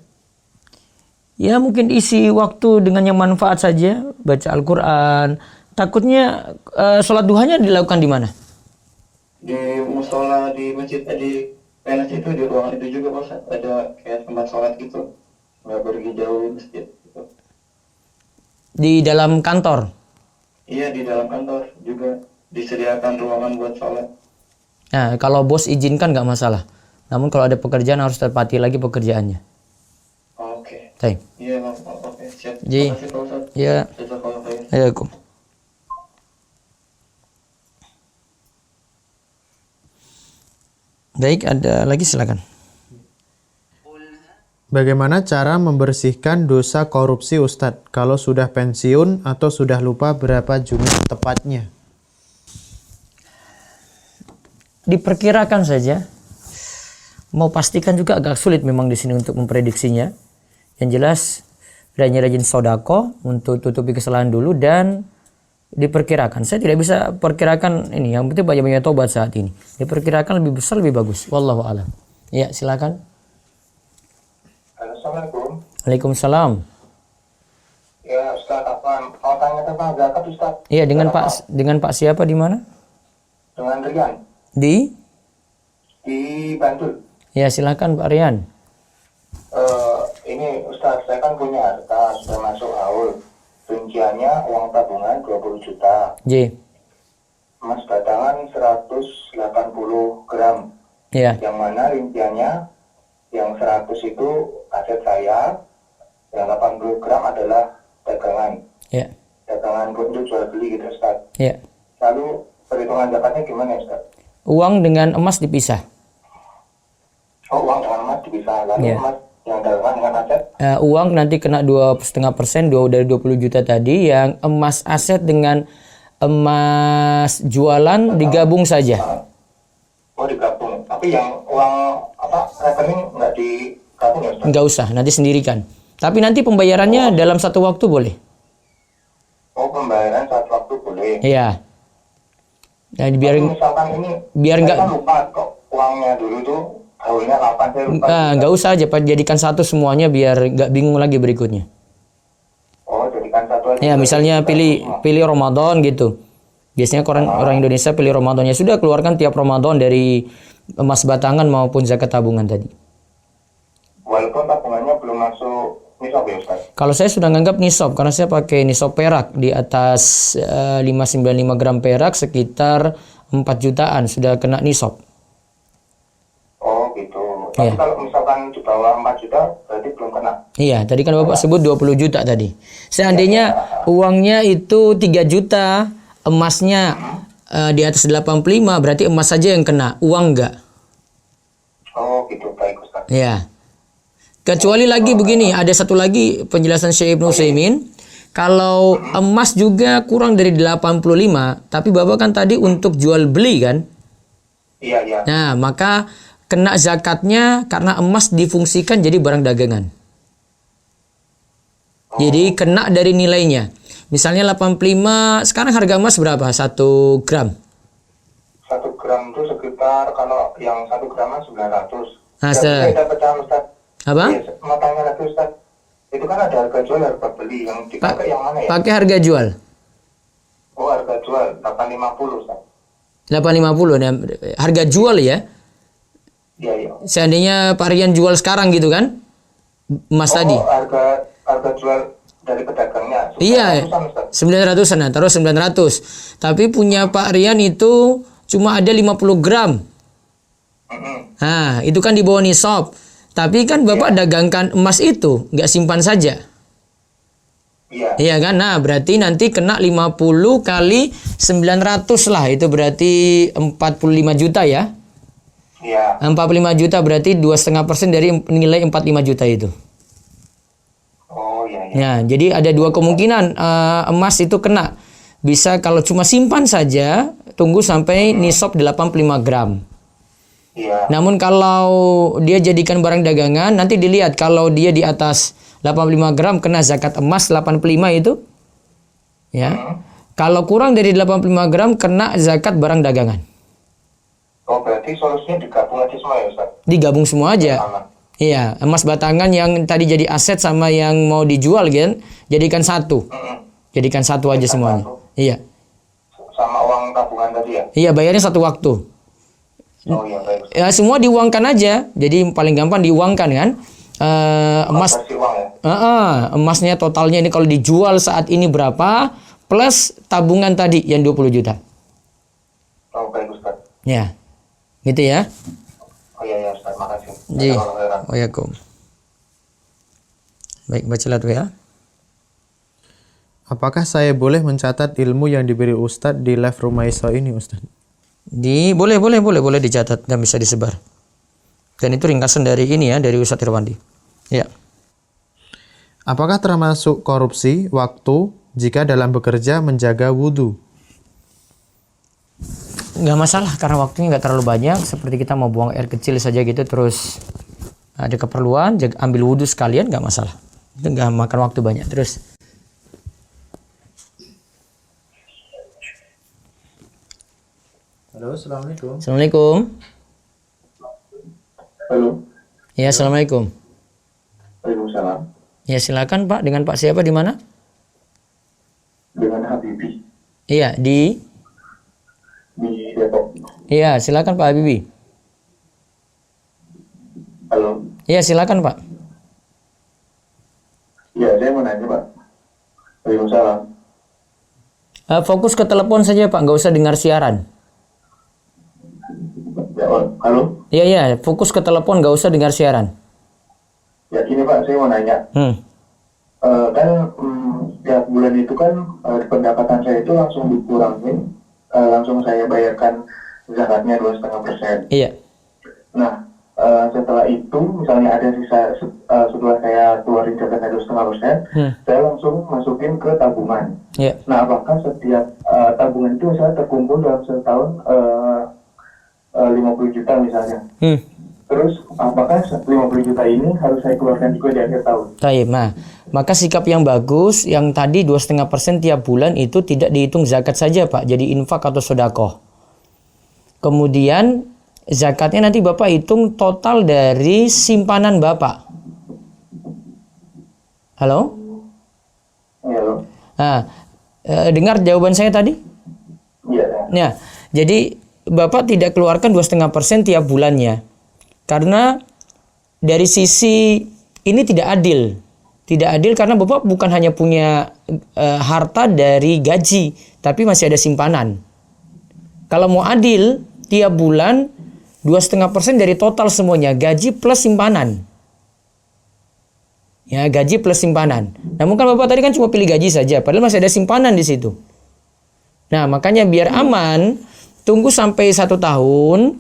Ya mungkin isi waktu dengan yang manfaat saja, baca Al-Quran. Takutnya sholat duhanya dilakukan di mana? Di musola, di masjid, di PNS itu, di ruangan itu juga Ustaz, ada kayak tempat sholat gitu, nggak pergi jauh masjid gitu. Di dalam kantor. Iya, di dalam kantor juga disediakan ruangan buat sholat. Nah, kalau bos izinkan nggak masalah. Namun kalau ada pekerjaan harus terpati lagi pekerjaannya. Oke. Baik. Iya, oke, siap. Ji. Terima kasih Pak Ustaz. Ya. Jazakallah khair. Assalamualaikum. Baik, ada lagi silakan. Bagaimana cara membersihkan dosa korupsi Ustadz kalau sudah pensiun atau sudah lupa berapa jumlah tepatnya? Diperkirakan saja. Mau pastikan juga agak sulit memang di sini untuk memprediksinya. Yang jelas rajin-rajin sodako untuk tutupi kesalahan dulu dan diperkirakan. Saya tidak bisa perkirakan ini. Yang penting banyak-banyak tobat saat ini. Diperkirakan lebih besar lebih bagus. Wallahu a'lam. Ya, silakan. Assalamualaikum. Waalaikumsalam. Ya Ustaz, apa mau tanya tentang zakat Ustaz? Iya, dengan Pak siapa di mana? Dengan Rian Di? di Bantul. Ya, silakan Pak Rian. Ini Ustaz, saya kan punya harta sudah masuk haul. Rinciannya uang tabungan 20 juta. J. Emas batangan 180 gram. Ya. Yang mana rinciannya yang 100 itu aset saya, yang 80 gram adalah dagangan. Ya. Dagangan untuk jual beli gitu Ustaz. Ya. Lalu perhitungan zakatnya gimana Ustaz? Uang dengan emas dipisah. Oh, uang dengan emas dipisah. Lalu Ya. emas yang dagangan dengan aset? Uang nanti kena 2,5%, dari 20 juta tadi. Yang emas aset dengan emas jualan digabung saja. Oh, digabung. Tapi yang uang rekening nggak digabung ya Ustaz? Enggak usah, nanti sendirikan. Tapi nanti pembayarannya dalam satu waktu boleh. Oh, pembayaran saat waktu boleh. Iya. Jadi Tapi misalkan ini biar saya nggak- kan lupa kok uangnya dulu tuh haulnya 8, saya lupa. nggak usah aja Pak, jadikan satu semuanya biar nggak bingung lagi berikutnya. Oh, jadikan satu aja. Ya, misalnya pilih Ramadan gitu. Biasanya orang Indonesia pilih Ramadannya, sudah keluarkan tiap Ramadan dari emas batangan maupun zakat tabungan tadi. Walaupun tabungannya belum masuk nisab ya Ustaz? Kalau saya sudah nganggap nisab karena saya pakai nisab perak di atas 595 gram perak sekitar 4 jutaan sudah kena nisab. Oh gitu. Tapi Iya. kalau misalkan di bawah 4 juta berarti belum kena. Iya, tadi kan Bapak sebut 20 juta tadi. Seandainya uangnya itu 3 juta, emasnya di atas 85, berarti emas saja yang kena, uang enggak. Oh gitu, baik Ustaz. Ya. Kecuali lagi begini, ada satu lagi penjelasan Syekh Ibnu Utsaimin. Kalau emas juga kurang dari 85, tapi Bapak kan tadi untuk jual beli kan? Iya, iya. Nah, maka kena zakatnya karena emas difungsikan jadi barang dagangan. Jadi kena dari nilainya. Misalnya 85, sekarang harga emas berapa? 1 gram. 1 gram itu sekitar, kalau yang 1 gram 900. Nah, Saya dapat Ustaz. Apa? Iya, mau tanya lagi Ustaz. Itu kan ada harga jual, harga beli. Yang dipakai yang mana ya? Pakai harga jual. Oh, harga jual 850 Ustaz. 850. Nah, harga jual ya. Iya, iya. Seandainya Pak Rian jual sekarang gitu kan? Emas tadi. Oh, harga jual dari pedagangnya. Iya, 900-an, nah, taruh 900. Tapi punya Pak Rian itu cuma ada 50 gram. Nah, itu kan di bawah nisab. Tapi kan Bapak dagangkan emas itu, nggak simpan saja. Iya. Iya kan? Nah, berarti nanti kena 50 kali 900 lah. Itu berarti 45 juta ya. Iya. 45 juta berarti 2,5% dari nilai 45 juta itu. Oh, iya, iya. Ya, jadi ada dua kemungkinan emas itu kena. Bisa kalau cuma simpan saja, tunggu sampai nisab 85 gram. Iya. Namun kalau dia jadikan barang dagangan, nanti dilihat kalau dia di atas 85 gram kena zakat emas 85 itu. Ya. Kalau kurang dari 85 gram kena zakat barang dagangan. Oh, berarti solusinya digabung aja semua ya Ustaz? Digabung semua aja. Sama. Iya, emas batangan yang tadi jadi aset sama yang mau dijual kan, jadikan satu. Jadikan satu aja semuanya. Iya. Sama uang tabungan tadi ya? Iya, bayarnya satu waktu. Oh iya, baik Ustaz. Ya semua diuangkan aja. Jadi paling gampang diuangkan kan. Emas Kasih uang ya? emasnya totalnya ini kalau dijual saat ini berapa plus tabungan tadi yang 20 juta. Oh, baik Ustaz. Ya. Gitu ya. Oh iya, iya Ustaz, makasih. Ji. Jazakallahu khairan. Waalaikum. Baik, bacalah tuh ya. Apakah saya boleh mencatat ilmu yang diberi Ustadz di live Rumah Isa ini, Ustadz? Boleh dicatat dan bisa disebar. Dan itu ringkasan dari ini ya, dari Ustadz Irwandi. Ya. Apakah termasuk korupsi waktu jika dalam bekerja menjaga wudhu? Nggak masalah karena waktunya nggak terlalu banyak. Seperti kita mau buang air kecil saja gitu, terus ada keperluan ambil wudhu sekalian, nggak masalah. Itu nggak makan waktu banyak. Terus Halo, Assalamualaikum. Assalamualaikum. Halo. Ya, Assalamualaikum. Waalaikumsalam. Ya, silakan Pak. Dengan Pak siapa di mana? Dengan Habibi Iya, di Depok. Iya, silakan Pak Habibie. Halo. Iya, silakan Pak. Iya, saya mau nanya Pak. Waalaikumsalam. Fokus ke telepon saja Pak, nggak usah dengar siaran. Ya, halo. Iya, fokus ke telepon, nggak usah dengar siaran. Ya, gini Pak, saya mau nanya. Kan setiap bulan itu kan pendapatan saya itu langsung dikurangin, langsung saya bayarkan zakatnya 2,5%. Iya. Nah, setelah itu misalnya ada sisa setelah saya keluarin zakatnya 2,5%, saya langsung masukin ke tabungan. Iya. Nah, apakah setiap tabungan itu misalnya terkumpul dalam setahun 50 juta misalnya? Terus apakah 50 juta ini harus saya keluarkan juga di akhir tahun? Baik, nah, maka sikap yang bagus yang tadi 2,5% tiap bulan itu tidak dihitung zakat saja Pak, jadi infak atau sedekah. Kemudian zakatnya nanti Bapak hitung total dari simpanan Bapak. Halo? Halo. Nah, dengar jawaban saya tadi? Iya. Nah, jadi Bapak tidak keluarkan 2,5% tiap bulannya. Karena dari sisi ini tidak adil. Tidak adil karena Bapak bukan hanya punya harta dari gaji, tapi masih ada simpanan. Kalau mau adil, tiap bulan 2,5% dari total semuanya, gaji plus simpanan. Ya, gaji plus simpanan. Namun kan Bapak tadi kan cuma pilih gaji saja, padahal masih ada simpanan di situ. Nah, makanya biar aman, tunggu sampai 1 tahun,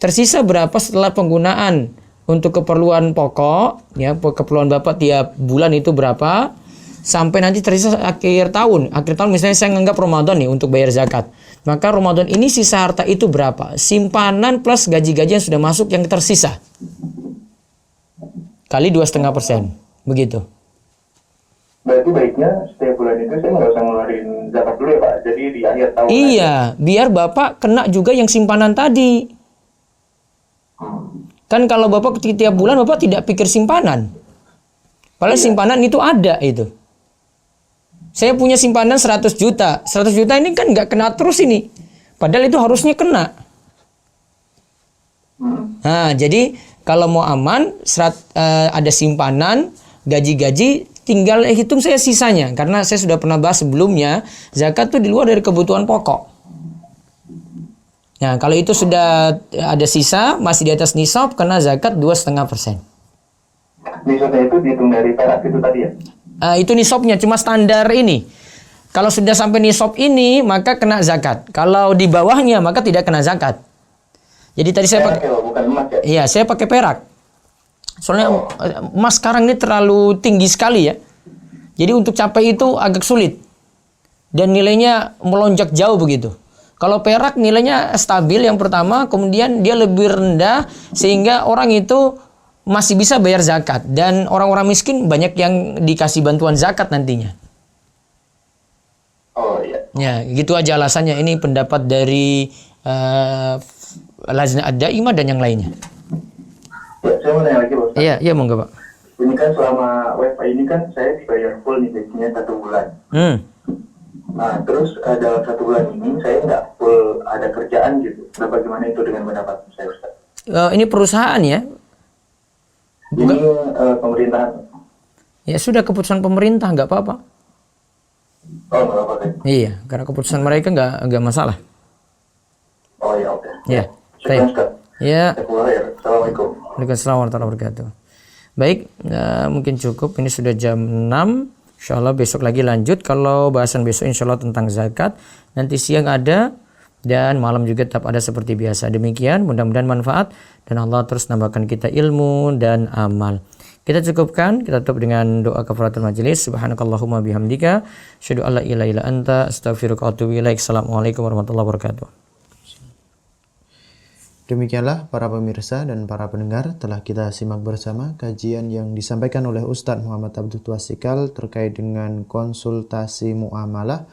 tersisa berapa setelah penggunaan untuk keperluan pokok, ya, keperluan Bapak tiap bulan itu berapa, sampai nanti tersisa akhir tahun. Akhir tahun misalnya saya nganggap Ramadan nih untuk bayar zakat. Maka Ramadan ini sisa harta itu berapa? Simpanan plus gaji-gaji yang sudah masuk yang tersisa. Kali 2,5%. Begitu. Berarti baiknya setiap bulan itu saya nggak usah ngeluarin zakat dulu ya Pak. Jadi di akhir tahun. Iya, biar Bapak kena juga yang simpanan tadi. Kan kalau Bapak tiap bulan Bapak tidak pikir simpanan. Padahal simpanan itu ada itu. Saya punya simpanan 100 juta. 100 juta ini kan nggak kena terus ini. Padahal itu harusnya kena. Nah, jadi kalau mau aman, ada simpanan, gaji-gaji, tinggal hitung saya sisanya. Karena saya sudah pernah bahas sebelumnya, zakat itu di luar dari kebutuhan pokok. Nah, kalau itu sudah ada sisa, masih di atas nisab, kena zakat 2,5%. Nisabnya itu dihitung dari perak itu tadi ya? Itu nisabnya, cuma standar ini. Kalau sudah sampai nisab ini, maka kena zakat. Kalau di bawahnya, maka tidak kena zakat. Jadi tadi saya pakai, bukan emas ya? Iya, saya pakai perak. Soalnya emas sekarang ini terlalu tinggi sekali ya. Jadi untuk capai itu agak sulit. Dan nilainya melonjak jauh begitu. Kalau perak nilainya stabil yang pertama, kemudian dia lebih rendah sehingga orang itu masih bisa bayar zakat. Dan orang-orang miskin banyak yang dikasih bantuan zakat nantinya. Oh iya. Ya, gitu aja alasannya. Ini pendapat dari Lajnah Ad-Daimah dan yang lainnya. Ya, saya mau nanya lagi Bos. Iya monggo Pak. Ini kan selama WFA ini kan saya dibayar full nih gajinya 1 bulan. Nah, terus dalam 1 bulan ini saya nggak full ada kerjaan gitu. Nah, bagaimana itu dengan pendapat saya Ustaz? Ini perusahaan ya? Ini pemerintahan. Ya sudah, keputusan pemerintah, nggak apa-apa. Oh, nggak apa-apa. Iya, karena keputusan mereka nggak masalah. Oh iya, oke. Ya, Syukran Ustaz. Ya. Assalamualaikum. Waalaikumsalam warahmatullahi wabarakatuh. Baik, mungkin cukup. Ini sudah jam 6. Insyaallah besok lagi lanjut. Kalau bahasan besok insyaallah tentang zakat. Nanti siang ada dan malam juga tetap ada seperti biasa. Demikian, mudah-mudahan manfaat dan Allah terus nambahkan kita ilmu dan amal. Kita cukupkan, kita tutup dengan doa kafaratul majelis. Subhanakallahumma bihamdika, asyhadu an la ilaha illa anta, astaghfiruka wa atubu ilaik. Assalamualaikum warahmatullahi wabarakatuh. Demikianlah para pemirsa dan para pendengar, telah kita simak bersama kajian yang disampaikan oleh Ustadz Muhammad Abdul Twasikal terkait dengan konsultasi muamalah.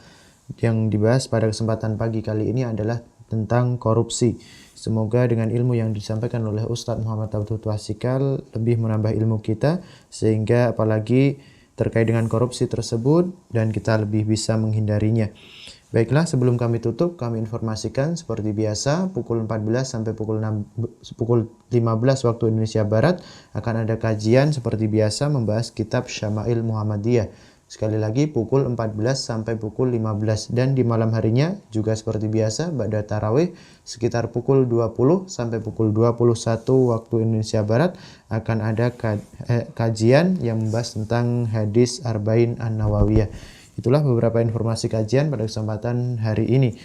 Yang dibahas pada kesempatan pagi kali ini adalah tentang korupsi. Semoga dengan ilmu yang disampaikan oleh Ustadz Muhammad Abdul Twasikal lebih menambah ilmu kita, sehingga apalagi terkait dengan korupsi tersebut dan kita lebih bisa menghindarinya. Baiklah, sebelum kami tutup, kami informasikan seperti biasa pukul 14 sampai pukul 15 waktu Indonesia Barat akan ada kajian seperti biasa membahas kitab Syama'il Muhammadiyah. Sekali lagi pukul 14 sampai pukul 15, dan di malam harinya juga seperti biasa ba'da tarawih sekitar pukul 20 sampai pukul 21 waktu Indonesia Barat akan ada kajian yang membahas tentang hadis Arba'in An-Nawawiyah. Itulah beberapa informasi kajian pada kesempatan hari ini.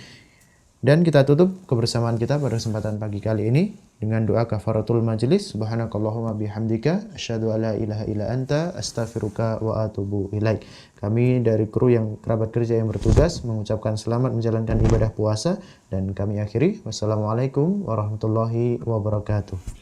Dan kita tutup kebersamaan kita pada kesempatan pagi kali ini dengan doa kafaratul majelis. Subhanakallahumma bihamdika, asyhadu alla ilaha illa anta, astaghfiruka wa atubu ilaik. Kami dari kru yang kerabat kerja yang bertugas mengucapkan selamat menjalankan ibadah puasa dan kami akhiri. Wassalamualaikum warahmatullahi wabarakatuh.